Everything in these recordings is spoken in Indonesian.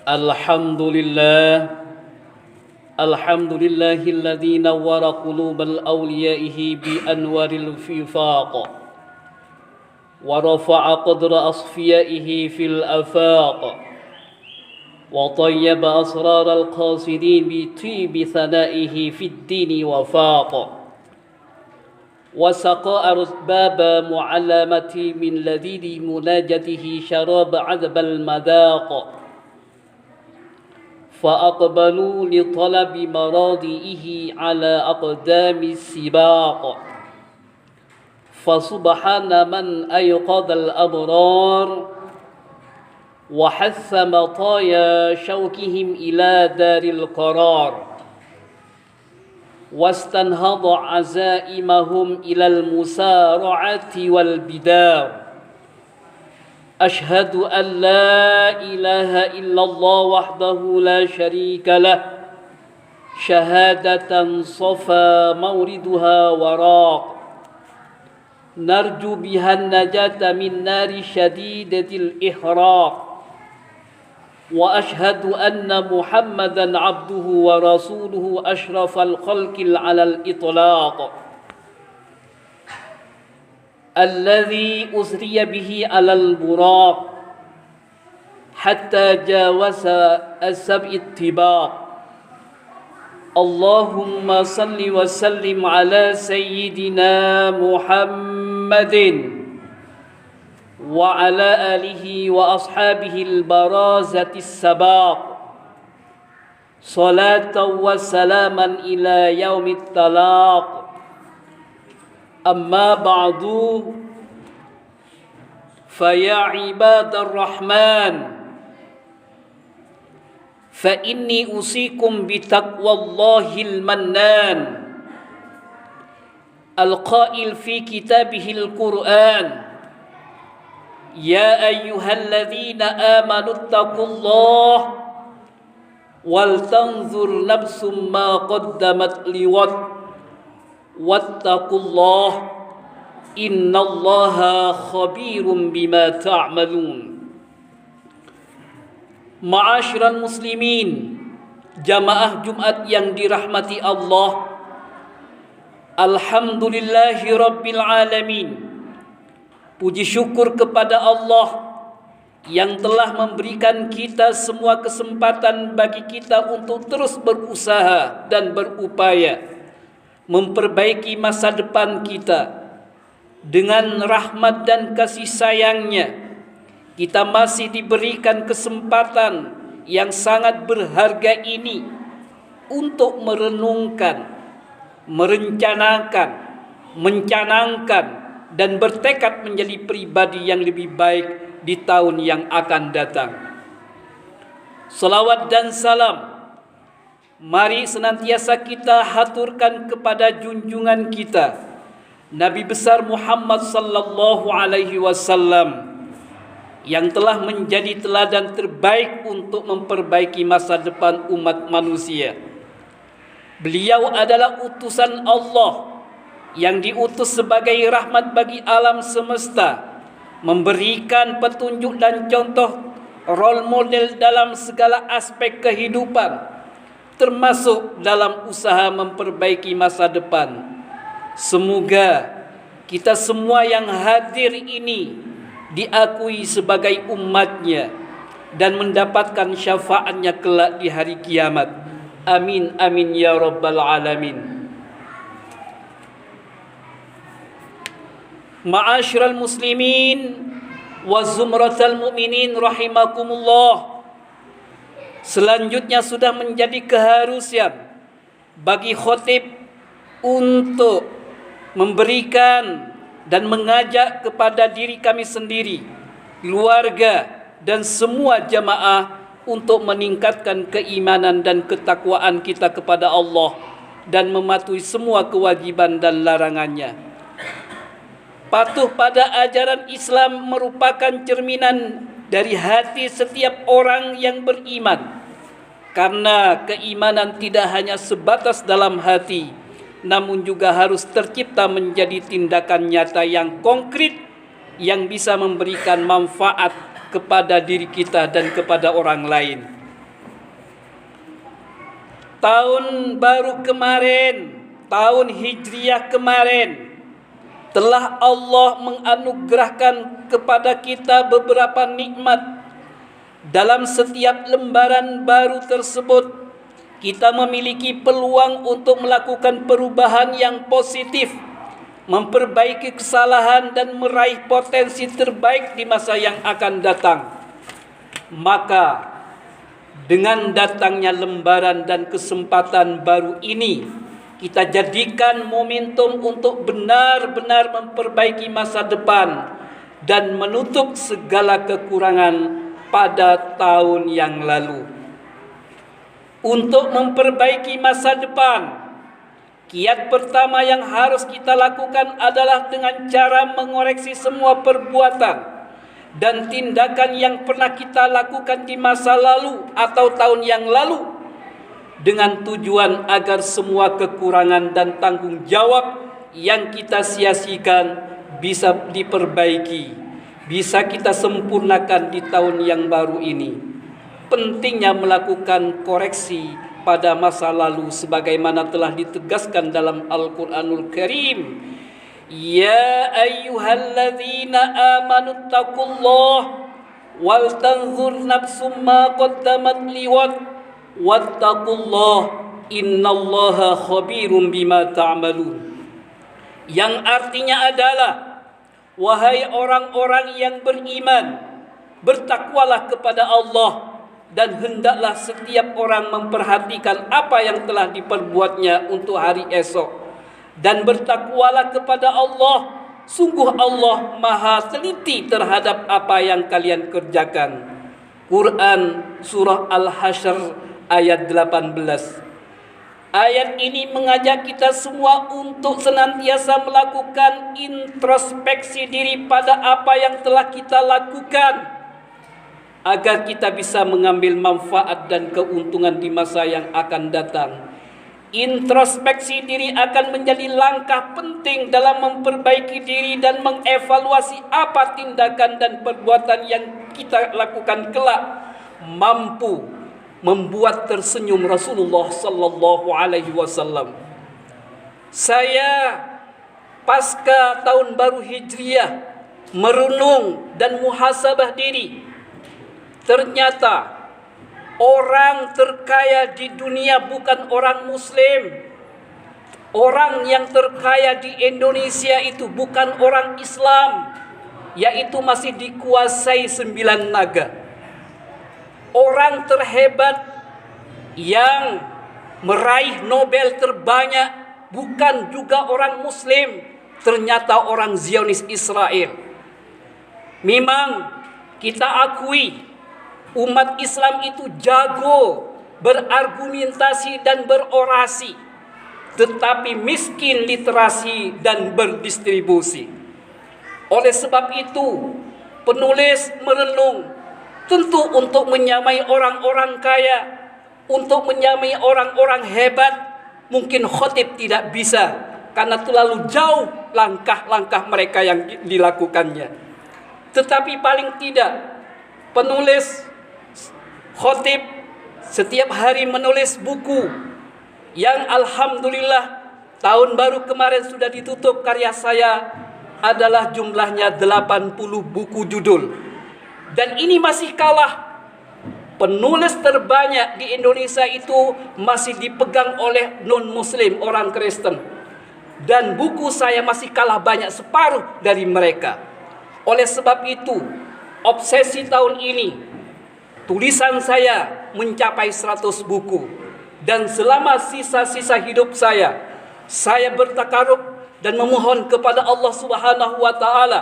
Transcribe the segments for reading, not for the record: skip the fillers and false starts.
Alhamdulillah, alhamdulillahilladzi nawwara qulubal awliyaihi bi anwaril fifaq wa rafa'a qadra asfiyaihi fil afaq wa tayyaba asraral qasidin bi tibi thanaihi fid dini wa faq wa saqa arbaba mu'allamati min ladidi munajatihi syarab 'adzbal madaq فأقبلوا لطلب مراضئه على أقدام السباق فسبحان من أيقظ الأبرار وحث مطايا شوكهم إلى دار القرار واستنهض عزائمهم إلى المسارعة والبدار أشهد أن لا إله إلا الله وحده لا شريك له شهادة صفى موردها وراق نرجو بها النجاة من نار شديدة الإحراق وأشهد أن محمدا عبده ورسوله أشرف الخلق على الإطلاق الذي أسري به على البراق حتى جاوز السبع الطباق اللهم صل وسلم على سيدنا محمد وعلى آله وأصحابه البرازة السباق صلاة وسلاما إلى يوم الطلاق أما بعد فيا عباد الرحمن فإني أوصيكم بتقوى الله المنان القائل في كتابه القرآن يا أيها الذين آمنوا اتقوا الله ولتنظر نفس ما قدمت لغد واتقوا الله إن الله خبير بما تعملون. Ma'asyiral muslimin, jamaah Jumat yang dirahmati Allah, alhamdulillahi rabbil alamin. Puji syukur kepada Allah yang telah memberikan kita semua kesempatan bagi kita untuk terus berusaha dan berupaya memperbaiki masa depan kita. Dengan rahmat dan kasih sayangnya, kita masih diberikan kesempatan yang sangat berharga ini untuk merenungkan, merencanakan, mencanangkan, dan bertekad menjadi pribadi yang lebih baik di tahun yang akan datang. Salawat dan salam mari senantiasa kita haturkan kepada junjungan kita, Nabi besar Muhammad sallallahu alaihi wasallam, yang telah menjadi teladan terbaik untuk memperbaiki masa depan umat manusia. Beliau adalah utusan Allah yang diutus sebagai rahmat bagi alam semesta, memberikan petunjuk dan contoh role model dalam segala aspek kehidupan, termasuk dalam usaha memperbaiki masa depan. Semoga kita semua yang hadir ini diakui sebagai umatnya dan mendapatkan syafaatnya kelak di hari kiamat. Amin amin ya rabbal alamin. Ma'asyiral muslimin wa zumratal mu'minin rahimakumullah. Selanjutnya sudah menjadi keharusan bagi khatib untuk memberikan dan mengajak kepada diri kami sendiri, keluarga, dan semua jamaah untuk meningkatkan keimanan dan ketakwaan kita kepada Allah dan mematuhi semua kewajiban dan larangannya. Patuh pada ajaran Islam merupakan cerminan dari hati setiap orang yang beriman. Karena keimanan tidak hanya sebatas dalam hati, namun juga harus tercipta menjadi tindakan nyata yang konkret yang bisa memberikan manfaat kepada diri kita dan kepada orang lain. tahun baru kemarin, tahun Hijriah kemarin, telah Allah menganugerahkan kepada kita beberapa nikmat. Dalam setiap lembaran baru tersebut, kita memiliki peluang untuk melakukan perubahan yang positif, memperbaiki kesalahan dan meraih potensi terbaik di masa yang akan datang. Maka dengan datangnya lembaran dan kesempatan baru ini, kita jadikan momentum untuk benar-benar memperbaiki masa depan dan menutup segala kekurangan pada tahun yang lalu. Untuk memperbaiki masa depan, kiat pertama yang harus kita lakukan adalah dengan cara mengoreksi semua perbuatan dan tindakan yang pernah kita lakukan di masa lalu atau tahun yang lalu, dengan tujuan agar semua kekurangan dan tanggung jawab yang kita sia-siakan bisa diperbaiki, bisa kita sempurnakan di tahun yang baru ini. Pentingnya melakukan koreksi pada masa lalu sebagaimana telah ditegaskan dalam Al-Qur'anul Karim. Ya ayyuhalladzina amanu taqullaha wal tanzur nafsum ma qaddamat liwat wattaqullaha innallaha khabirum bima ta'malun. Yang artinya adalah, wahai orang-orang yang beriman, bertakwalah kepada Allah dan hendaklah setiap orang memperhatikan apa yang telah diperbuatnya untuk hari esok. Dan bertakwalah kepada Allah, sungguh Allah maha teliti terhadap apa yang kalian kerjakan. Quran Surah Al-Hasyr ayat 18. Ayat ini mengajak kita semua untuk senantiasa melakukan introspeksi diri pada apa yang telah kita lakukan, agar kita bisa mengambil manfaat dan keuntungan di masa yang akan datang. Introspeksi diri akan menjadi langkah penting dalam memperbaiki diri dan mengevaluasi apa tindakan dan perbuatan yang kita lakukan kelak mampu membuat tersenyum Rasulullah sallallahu alaihi wasallam. Saya pasca tahun baru Hijriah merenung dan muhasabah diri. Ternyata orang terkaya di dunia bukan orang Muslim. Orang yang terkaya di Indonesia itu bukan orang Islam, yaitu masih dikuasai 9 naga. Orang terhebat yang meraih Nobel terbanyak bukan juga orang Muslim, ternyata orang Zionis Israel. Memang kita akui umat Islam itu jago berargumentasi dan berorasi, tetapi miskin literasi dan berdistribusi. Oleh sebab itu, penulis merenung tentu untuk menyamai orang-orang kaya, untuk menyamai orang-orang hebat, mungkin khatib tidak bisa karena terlalu jauh langkah-langkah mereka yang dilakukannya. Tetapi paling tidak penulis khatib setiap hari menulis buku yang alhamdulillah tahun baru kemarin sudah ditutup karya saya adalah jumlahnya 80 buku judul. Dan ini masih kalah. Penulis terbanyak di Indonesia itu masih dipegang oleh non-muslim, orang Kristen. Dan buku saya masih kalah banyak, separuh dari mereka. Oleh sebab itu, obsesi tahun ini, tulisan saya mencapai 100 buku. Dan selama sisa-sisa hidup saya bertakarub dan memohon kepada Allah Subhanahu wa taala,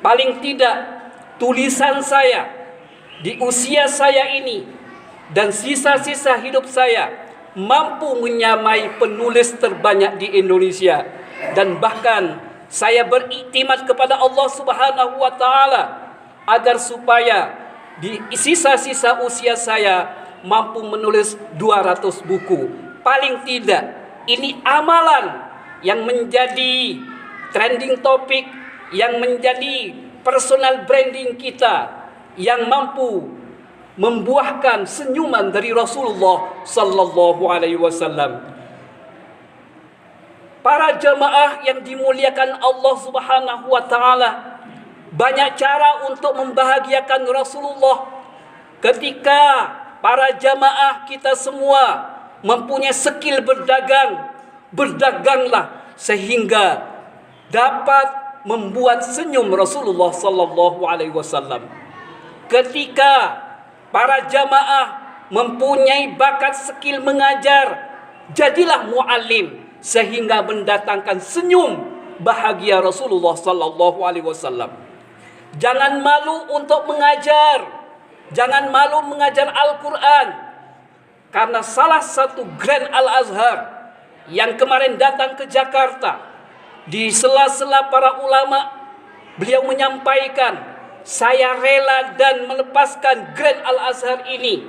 paling tidak tulisan saya di usia saya ini dan sisa-sisa hidup saya mampu menyamai penulis terbanyak di Indonesia. Dan bahkan saya beriktimat kepada Allah Subhanahu wa taala agar supaya di sisa-sisa usia saya mampu menulis 200 buku. Paling tidak ini amalan yang menjadi trending topik, yang menjadi personal branding kita, yang mampu membuahkan senyuman dari Rasulullah sallallahu alaihi wasallam. Para jamaah yang dimuliakan Allah Subhanahu wa taala, banyak cara untuk membahagiakan Rasulullah. Ketika para jamaah kita semua mempunyai skill berdagang, berdaganglah sehingga dapat membuat senyum Rasulullah sallallahu alaihi wasallam. Ketika para jamaah mempunyai bakat skill mengajar, jadilah muallim sehingga mendatangkan senyum bahagia Rasulullah sallallahu alaihi wasallam. Jangan malu untuk mengajar. Jangan malu mengajar Al-Quran. Karena salah satu Grand Al-Azhar yang kemarin datang ke Jakarta, di sela-sela para ulama, beliau menyampaikan, saya rela dan melepaskan Grand Al-Azhar ini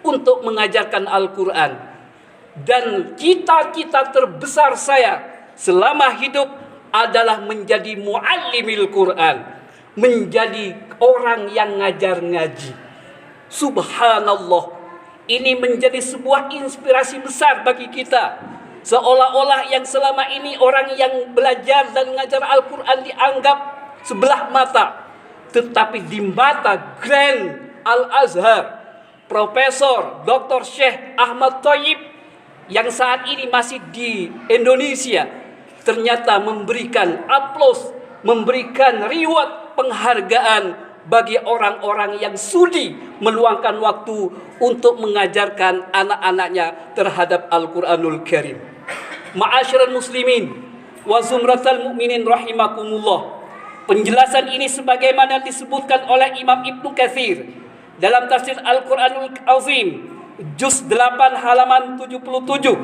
untuk mengajarkan Al-Quran. Dan cita-cita terbesar saya selama hidup adalah menjadi muallimil Quran, menjadi orang yang ngajar ngaji. Subhanallah, ini menjadi sebuah inspirasi besar bagi kita. Seolah-olah yang selama ini orang yang belajar dan mengajar Al-Quran dianggap sebelah mata, tetapi di mata Grand Al-Azhar, Profesor Dr. Syekh Ahmad Thayyib yang saat ini masih di Indonesia, ternyata memberikan aplaus, memberikan reward, penghargaan bagi orang-orang yang sudi meluangkan waktu untuk mengajarkan anak-anaknya terhadap Al-Quranul Karim. Ma'asyiral muslimin wa zumratal mu'minin rahimakumullah. Penjelasan ini sebagaimana disebutkan oleh Imam Ibnu Katsir dalam tafsir Al-Quranul Azim Juz 8 halaman 77.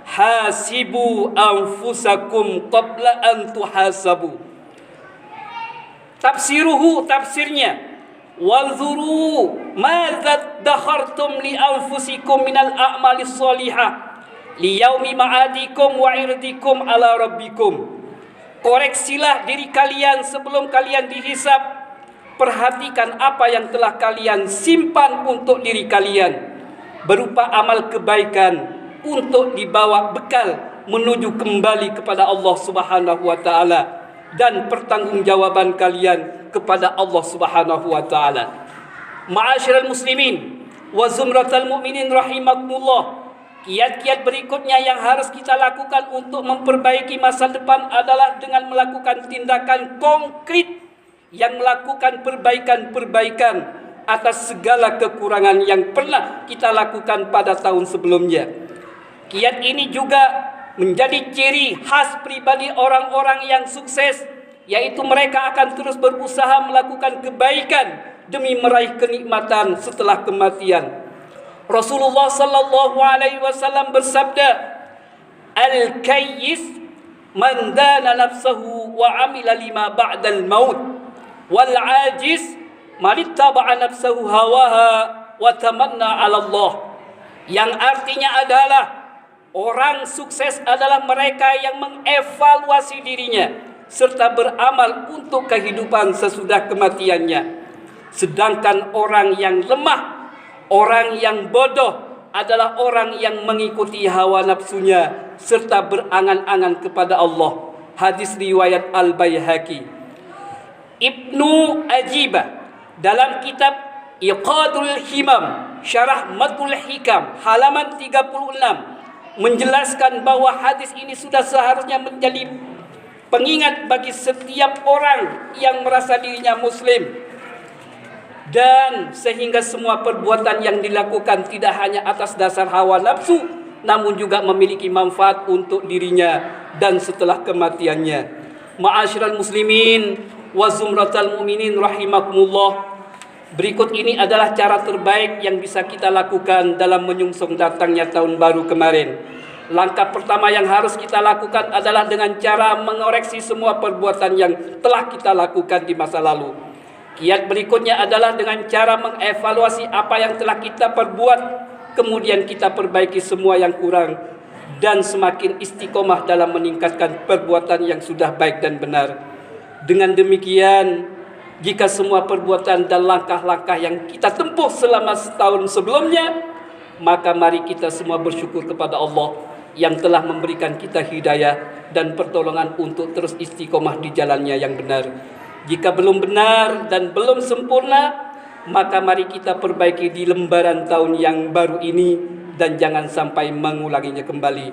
Hasibu anfusakum qabla an tuhasabu. Tafsiruhu, tafsirnya, wanzuru madza dakhartum li anfusikum minal a'malis shalihah li yaumi ma'adikum wa irdikum ala rabbikum. Koreksilah diri kalian sebelum kalian dihisab. Perhatikan apa yang telah kalian simpan untuk diri kalian berupa amal kebaikan untuk dibawa bekal menuju kembali kepada Allah Subhanahu wa taala dan pertanggungjawaban kalian kepada Allah Subhanahu wa taala. Ma'asyiral muslimin wa zumratal mu'minin rahimakumullah. Kiat-kiat berikutnya yang harus kita lakukan untuk memperbaiki masa depan adalah dengan melakukan tindakan konkret yang melakukan perbaikan-perbaikan atas segala kekurangan yang pernah kita lakukan pada tahun sebelumnya. Kiat ini juga menjadi ciri khas pribadi orang-orang yang sukses, yaitu mereka akan terus berusaha melakukan kebaikan demi meraih kenikmatan setelah kematian. Rasulullah sallallahu alaihi wasallam bersabda, "Al-kayyis man dana nafsahu wa amila lima ba'dal maut, wal 'ajiz manittaba'a nafsahu hawaha wa tamanna 'ala Allah." Yang artinya adalah orang sukses adalah mereka yang mengevaluasi dirinya serta beramal untuk kehidupan sesudah kematiannya. Sedangkan orang yang lemah, orang yang bodoh adalah orang yang mengikuti hawa nafsunya serta berangan-angan kepada Allah. Hadis riwayat Al-Baihaqi. Ibnu Ajibah dalam kitab Iqadul Himam Syarah Matul Hikam halaman 36 menjelaskan bahwa hadis ini sudah seharusnya menjadi pengingat bagi setiap orang yang merasa dirinya muslim, dan sehingga semua perbuatan yang dilakukan tidak hanya atas dasar hawa nafsu, namun juga memiliki manfaat untuk dirinya dan setelah kematiannya. Ma'asyiral muslimin wa zumratal mu'minin rahimakumullah. Berikut ini adalah cara terbaik yang bisa kita lakukan dalam menyongsong datangnya tahun baru kemarin. Langkah pertama yang harus kita lakukan adalah dengan cara mengoreksi semua perbuatan yang telah kita lakukan di masa lalu. Kiat berikutnya adalah dengan cara mengevaluasi apa yang telah kita perbuat, kemudian kita perbaiki semua yang kurang, dan semakin istiqomah dalam meningkatkan perbuatan yang sudah baik dan benar. Dengan demikian, Jika semua perbuatan dan langkah-langkah yang kita tempuh selama setahun sebelumnya, maka mari kita semua bersyukur kepada Allah yang telah memberikan kita hidayah dan pertolongan untuk terus istiqomah di jalannya yang benar. Jika belum benar dan belum sempurna, maka mari kita perbaiki di lembaran tahun yang baru ini dan jangan sampai mengulanginya kembali.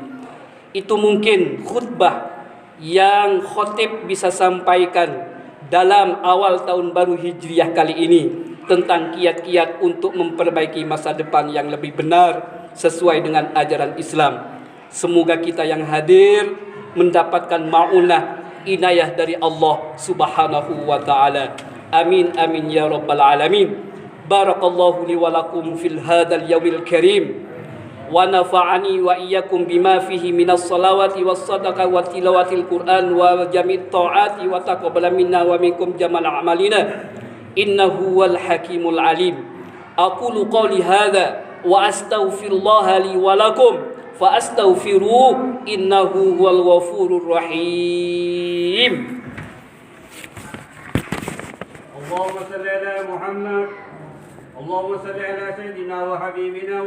Itu mungkin khutbah yang khotib bisa sampaikan dalam awal tahun baru Hijriah kali ini tentang kiat-kiat untuk memperbaiki masa depan yang lebih benar sesuai dengan ajaran Islam. Semoga kita yang hadir mendapatkan ma'unah inayah dari Allah Subhanahu wa taala. Amin amin ya rabbal alamin. Barakallahu li wa lakum fil hadzal yaumil karim. Wa nafa'ani wa iyyakum bima fihi minas salawati was sadaqah wa tilawatil Qur'an wa jami'it ta'ati wa taqabbala minna wa minkum jamal a'malina innahu wal hakimul alim. Aqulu qawli hadza wa astaghfirullaha li wa lakum fa astaghfiruhu innahu wal ghafurur rahim. Allahumma salli ala Muhammad. Allahumma salli ala sayyidina wa habibina